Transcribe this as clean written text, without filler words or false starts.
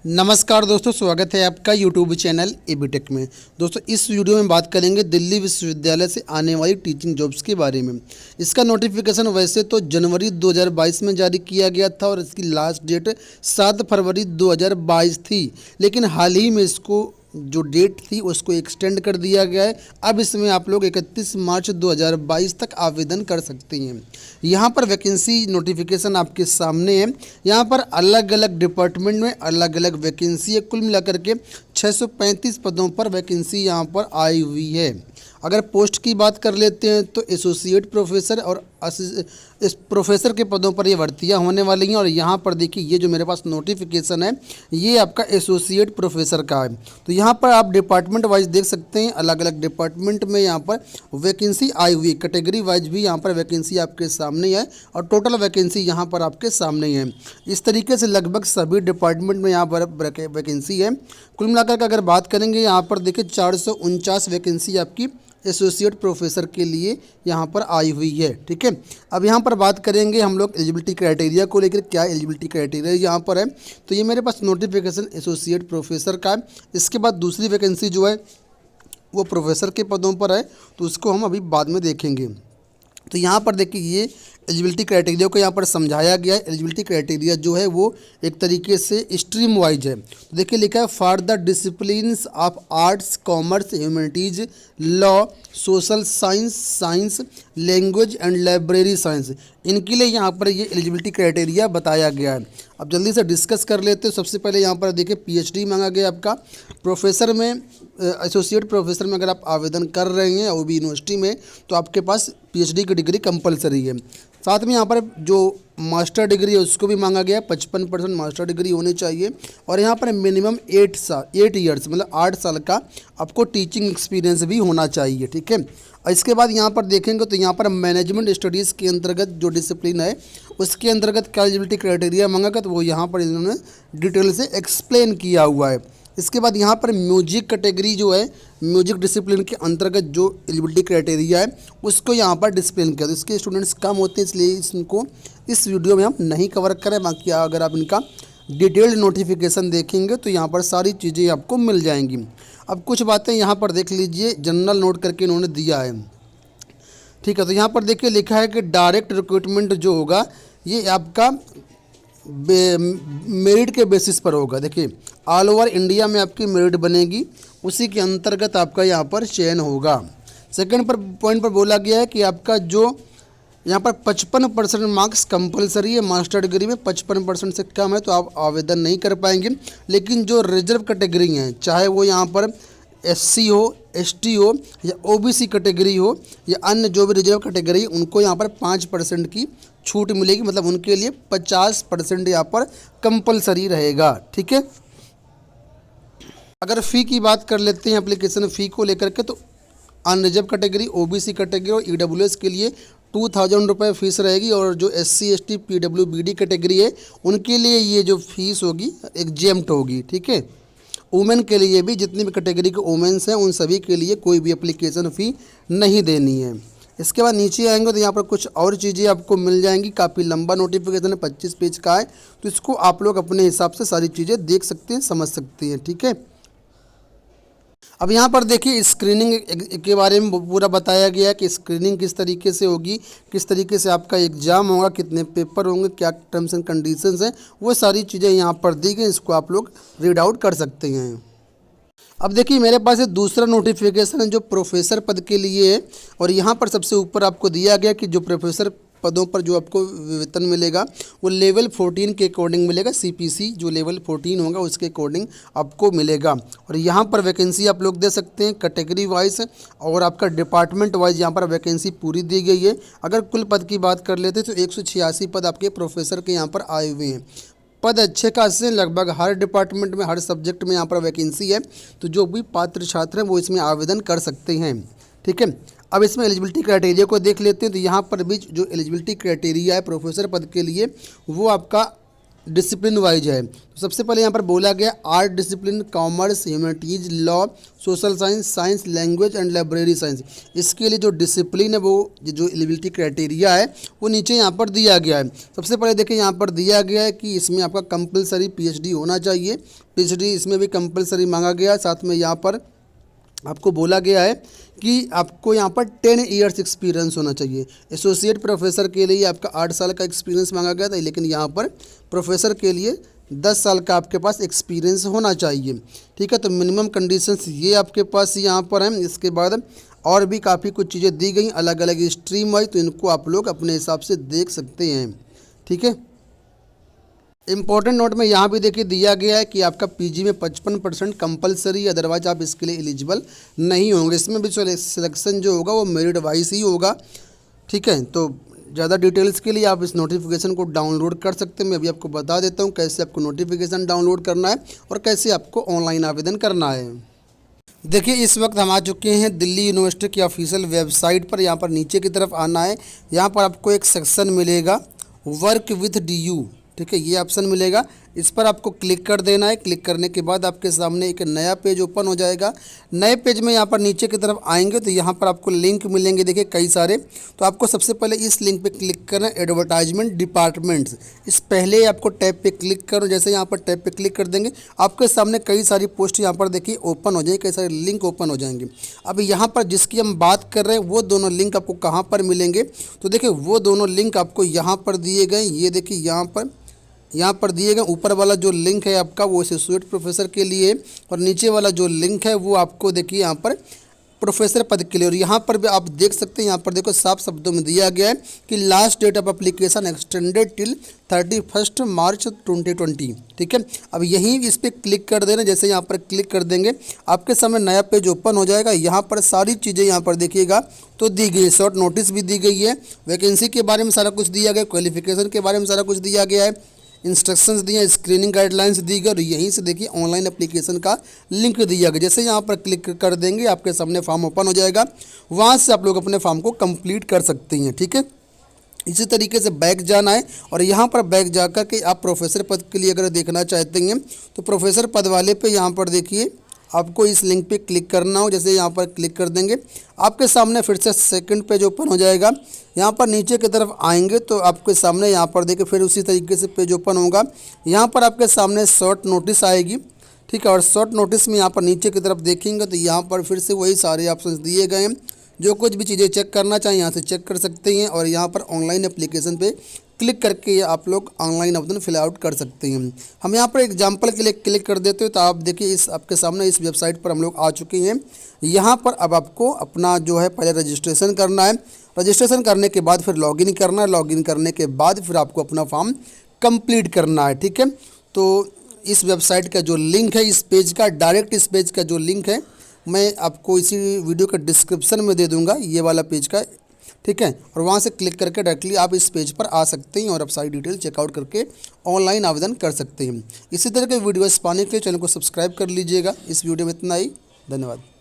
नमस्कार दोस्तों, स्वागत है आपका यूट्यूब चैनल एबीटेक में। दोस्तों इस वीडियो में बात करेंगे दिल्ली विश्वविद्यालय से आने वाली टीचिंग जॉब्स के बारे में। इसका नोटिफिकेशन वैसे तो जनवरी 2022 में जारी किया गया था और इसकी लास्ट डेट 7 फरवरी 2022 थी, लेकिन हाल ही में इसको जो डेट थी उसको एक्सटेंड कर दिया गया है। अब इसमें आप लोग 31 मार्च 2022 तक आवेदन कर सकते हैं। यहाँ पर वैकेंसी नोटिफिकेशन आपके सामने है। यहाँ पर अलग अलग डिपार्टमेंट में अलग अलग वैकेंसी है। कुल मिलाकर के 635 पदों पर वैकेंसी यहाँ पर आई हुई है। अगर पोस्ट की बात कर लेते हैं तो एसोसिएट प्रोफेसर और इस प्रोफेसर के पदों पर ये भर्तियाँ होने वाली हैं। और यहाँ पर देखिए, ये जो मेरे पास नोटिफिकेशन है ये आपका एसोसिएट प्रोफेसर का है। तो यहाँ पर आप डिपार्टमेंट वाइज देख सकते हैं, अलग अलग डिपार्टमेंट में यहाँ पर वैकेंसी आई हुई। कैटेगरी वाइज भी यहाँ पर वैकेंसी आपके सामने है और टोटल वैकेंसी यहाँ पर आपके सामने है। इस तरीके से लगभग सभी डिपार्टमेंट में यहाँ पर वैकेंसी है। कुल मिलाकर के अगर बात करेंगे यहाँ पर देखिए 449 वैकेंसी आपकी एसोसिएट प्रोफेसर के लिए यहाँ पर आई हुई है। ठीक है, अब यहाँ पर बात करेंगे हम लोग एलिजिबिलिटी क्राइटेरिया को लेकर। क्या एलिजिबिलिटी क्राइटेरिया यहाँ पर है, तो ये मेरे पास नोटिफिकेशन एसोसिएट प्रोफेसर का है। इसके बाद दूसरी वैकेंसी जो है वो प्रोफेसर के पदों पर है, तो उसको हम अभी बाद में देखेंगे। तो यहाँ पर देखिए, ये एलिजिबिलिटी क्राइटेरिया को यहाँ पर समझाया गया है। एलिजिबिलिटी क्राइटेरिया जो है वो एक तरीके से स्ट्रीम वाइज है। तो देखिए लिखा है for the disciplines of arts, commerce, humanities, law, social science, science, language and library science, इनके लिए यहाँ पर ये एलिजिबिलिटी क्राइटेरिया बताया गया है। अब जल्दी से डिस्कस कर लेते हैं। सबसे पहले यहाँ पर देखिए पीएचडी मांगा गया आपका। प्रोफेसर में एसोसिएट प्रोफेसर में अगर आप आवेदन कर रहे हैं वो भी यूनिवर्सिटी में, तो आपके पास पीएचडी की डिग्री कंपलसरी है। साथ में यहाँ पर जो मास्टर डिग्री है उसको भी मांगा गया है, 55% मास्टर डिग्री होनी चाहिए। और यहाँ पर मिनिमम 8 ईयर्स मतलब 8 साल का आपको टीचिंग एक्सपीरियंस भी होना चाहिए। ठीक है, और इसके बाद यहाँ पर देखेंगे तो यहाँ पर मैनेजमेंट स्टडीज़ के अंतर्गत जो डिसिप्लिन है उसके अंतर्गत क्या एलिजिबिलिटी क्राइटेरिया मांगा गया, तो वो यहाँ पर इन्होंने डिटेल से एक्सप्लेन किया हुआ है। इसके बाद यहाँ पर म्यूजिक कैटेगरी जो है, म्यूजिक डिसिप्लिन के अंतर्गत जो एलिजिबिलिटी क्राइटेरिया है उसको यहाँ पर डिस्प्लेन किया। तो इसके स्टूडेंट्स कम होते हैं, इसलिए इनको इस वीडियो में हम नहीं कवर करें। बाकी अगर आप इनका डिटेल्ड नोटिफिकेशन देखेंगे तो यहाँ पर सारी चीज़ें आपको मिल जाएंगी। अब कुछ बातें यहाँ पर देख लीजिए, जनरल नोट करके इन्होंने दिया है। ठीक है, तो यहाँ पर देखिए लिखा है कि डायरेक्ट रिक्रूटमेंट जो होगा ये आपका मेरिट के बेसिस पर होगा। देखिए ऑल ओवर इंडिया में आपकी मेरिट बनेगी, उसी के अंतर्गत आपका यहाँ पर चयन होगा। सेकंड पर पॉइंट पर बोला गया है कि आपका जो यहाँ पर 55% मार्क्स कंपलसरी है। मास्टर डिग्री में 55% से कम है तो आप आवेदन नहीं कर पाएंगे। लेकिन जो रिजर्व कैटेगरी हैं, चाहे वो यहाँ पर एससी हो, एसटी हो या ओबीसी कैटेगरी हो या अन्य जो भी रिजर्व कैटेगरी है, उनको यहाँ पर 5% की छूट मिलेगी। मतलब उनके लिए 50% यहाँ पर कंपलसरी रहेगा। ठीक है, अगर फ़ी की बात कर लेते हैं एप्लीकेशन फ़ी को लेकर के, तो अनरिजर्व कैटेगरी, ओबीसी कैटेगरी और ईडब्ल्यूएस के लिए 2000 रुपये फ़ीस रहेगी। और जो एससी, एसटी, पीडब्ल्यूबीडी कैटेगरी है उनके लिए ये जो फीस होगी एग्जेम्प्ट होगी। ठीक है, वुमेन के लिए भी, जितनी भी कैटेगरी के वुमेन्स हैं उन सभी के लिए कोई भी एप्लीकेशन फ़ी नहीं देनी है। इसके बाद नीचे आएंगे तो यहाँ पर कुछ और चीज़ें आपको मिल जाएंगी। काफ़ी लंबा नोटिफिकेशन है, 25 पेज का है, तो इसको आप लोग अपने हिसाब से सारी चीज़ें देख सकते हैं, समझ सकते हैं। ठीक है, अब यहाँ पर देखिए स्क्रीनिंग के बारे में पूरा बताया गया है कि स्क्रीनिंग किस तरीके से होगी, किस तरीके से आपका एग्ज़ाम होगा, कितने पेपर होंगे, क्या टर्म्स एंड कंडीशंस हैं, वो सारी चीज़ें यहाँ पर दी गई। इसको आप लोग रीड आउट कर सकते हैं। अब देखिए मेरे पास एक दूसरा नोटिफिकेशन है जो प्रोफेसर पद के लिए है। और यहाँ पर सबसे ऊपर आपको दिया गया कि जो प्रोफेसर पदों पर जो आपको वेतन मिलेगा वो लेवल 14 के अकॉर्डिंग मिलेगा। सीपीसी जो लेवल 14 होगा उसके अकॉर्डिंग आपको मिलेगा। और यहाँ पर वैकेंसी आप लोग दे सकते हैं कैटेगरी वाइज और आपका डिपार्टमेंट वाइज यहाँ पर वैकेंसी पूरी दी गई है। अगर कुल पद की बात कर लेते हैं तो 186 पद आपके प्रोफेसर के यहाँ पर आए हुए हैं। पद अच्छे खासे, लगभग हर डिपार्टमेंट में, हर सब्जेक्ट में यहाँ पर वैकेंसी है। तो जो भी पात्र छात्र हैं वो इसमें आवेदन कर सकते हैं। ठीक है, अब इसमें एलिजिबिलिटी क्राइटेरिया को देख लेते हैं। तो यहाँ पर भी जो एलिजिबिलिटी क्राइटेरिया है प्रोफेसर पद के लिए वो आपका डिसिप्लिन वाइज है। तो सबसे पहले यहाँ पर बोला गया art discipline, commerce, humanities, law, social science, science, language and library science. इसके लिए जो डिसिप्लिन है वो जो एलिजिबिलिटी क्राइटेरिया है वो नीचे यहाँ पर दिया गया है। सबसे पहले देखिए यहाँ पर दिया गया है कि इसमें आपका कंपलसरी पीएचडी होना चाहिए। पीएचडी इसमें भी कंपलसरी मांगा गया है। साथ में यहाँ पर आपको बोला गया है कि आपको यहाँ पर 10 ईयर्स एक्सपीरियंस होना चाहिए। एसोसिएट प्रोफेसर के लिए आपका 8 साल का एक्सपीरियंस मांगा गया था, लेकिन यहाँ पर प्रोफेसर के लिए 10 साल का आपके पास एक्सपीरियंस होना चाहिए। ठीक है, तो मिनिमम कंडीशंस ये आपके पास यहाँ पर हैं। इसके बाद और भी काफ़ी कुछ चीज़ें दी गई अलग अलग स्ट्रीम वाइज, तो इनको आप लोग अपने हिसाब से देख सकते हैं। ठीक है, इंपॉर्टेंट नोट में यहाँ भी देखिए दिया गया है कि आपका पीजी में 55% कंपलसरी, अदरवाइज आप इसके लिए एलिजिबल नहीं होंगे। इसमें भी सिलेक्शन जो होगा वो मेरिट वाइज ही होगा। ठीक है, तो ज़्यादा डिटेल्स के लिए आप इस नोटिफिकेशन को डाउनलोड कर सकते हैं। मैं अभी आपको बता देता हूँ कैसे आपको नोटिफिकेशन डाउनलोड करना है और कैसे आपको ऑनलाइन आवेदन करना है। देखिए इस वक्त हम आ चुके हैं दिल्ली यूनिवर्सिटी की ऑफिशियल वेबसाइट पर। यहाँ पर नीचे की तरफ आना है। यहाँ पर आपको एक सेक्शन मिलेगा वर्क विथ DU। ठीक है, ये ऑप्शन मिलेगा, इस पर आपको क्लिक कर देना है। क्लिक करने के बाद आपके सामने एक नया पेज ओपन हो जाएगा। नए पेज में यहाँ पर नीचे की तरफ आएंगे तो यहाँ पर आपको लिंक मिलेंगे, देखिए कई सारे। तो आपको सबसे पहले इस लिंक पे क्लिक करना है, एडवर्टाइजमेंट डिपार्टमेंट्स। इस पहले आपको टैब पे क्लिक करो। जैसे यहाँ पर टैब पे क्लिक कर देंगे आपके सामने कई सारी पोस्ट यहाँ पर देखिए ओपन हो जाएंगी, कई सारे लिंक ओपन हो जाएंगे। अब यहाँ पर जिसकी हम बात कर रहे हैं वो दोनों लिंक आपको कहाँ पर मिलेंगे, तो देखिए वो दोनों लिंक आपको यहाँ पर दिए गए। ये देखिए यहाँ पर दिए गए। ऊपर वाला जो लिंक है आपका वो एसोसिएट प्रोफेसर के लिए, और नीचे वाला जो लिंक है वो आपको देखिए यहाँ पर प्रोफेसर पद के लिए। और यहाँ पर भी आप देख सकते हैं, यहाँ पर देखो साफ शब्दों में दिया गया है कि last date of application extended till 31 March 2020। ठीक है, अब यहीं इस पर क्लिक कर देना। जैसे यहाँ पर क्लिक कर देंगे आपके सामने नया पेज ओपन हो जाएगा। यहाँ पर सारी चीज़ें यहाँ पर देखिएगा तो दी गई है। शॉर्ट नोटिस भी दी गई है, वैकेंसी के बारे में सारा कुछ दिया गया, क्वालिफिकेशन के बारे में सारा कुछ दिया गया है, इंस्ट्रक्शंस दिए हैं, स्क्रीनिंग गाइडलाइंस दी गई, और यहीं से देखिए ऑनलाइन एप्लीकेशन का लिंक दिया गया। जैसे यहाँ पर क्लिक कर देंगे आपके सामने फॉर्म ओपन हो जाएगा, वहाँ से आप लोग अपने फॉर्म को कंप्लीट कर सकते हैं। ठीक है, इसी तरीके से बैक जाना है और यहाँ पर बैक जा कर के आप प्रोफेसर पद के लिए अगर देखना चाहते हैं तो प्रोफेसर पद वाले पे यहाँ पर देखिए आपको इस लिंक पे क्लिक करना हो। जैसे यहाँ पर क्लिक कर देंगे आपके सामने फिर से सेकंड पेज ओपन हो जाएगा। यहाँ पर नीचे की तरफ आएंगे तो आपके सामने यहाँ पर देखिए फिर उसी तरीके से पेज ओपन होगा। यहाँ पर आपके सामने शॉर्ट नोटिस आएगी। ठीक है, और शॉर्ट नोटिस में यहाँ पर नीचे की तरफ देखेंगे तो यहाँ पर फिर से वही सारे ऑप्शन दिए गए हैं। जो कुछ भी चीज़ें चेक करना चाहें यहाँ से चेक कर सकते हैं, और यहाँ पर ऑनलाइन एप्लीकेशन पे क्लिक करके आप लोग ऑनलाइन आवेदन फिल आउट कर सकते हैं। हम यहाँ पर एग्जांपल के लिए क्लिक कर देते हैं तो आप देखिए इस आपके सामने इस वेबसाइट पर हम लोग आ चुके हैं। यहाँ पर अब आपको अपना जो है पहले रजिस्ट्रेशन करना है। रजिस्ट्रेशन करने के बाद फिर लॉगिन करना है। लॉगिन करने के बाद फिर आपको अपना फॉर्म कंप्लीट करना है। ठीक है, तो इस वेबसाइट का जो लिंक है इस पेज का, डायरेक्ट इस पेज का जो लिंक है मैं आपको इसी वीडियो का डिस्क्रिप्शन में दे दूंगा, ये वाला पेज का। ठीक है, और वहाँ से क्लिक करके डायरेक्टली आप इस पेज पर आ सकते हैं और आप सारी डिटेल चेकआउट करके ऑनलाइन आवेदन कर सकते हैं। इसी तरह के वीडियोस पाने के लिए चैनल को सब्सक्राइब कर लीजिएगा। इस वीडियो में इतना ही, धन्यवाद।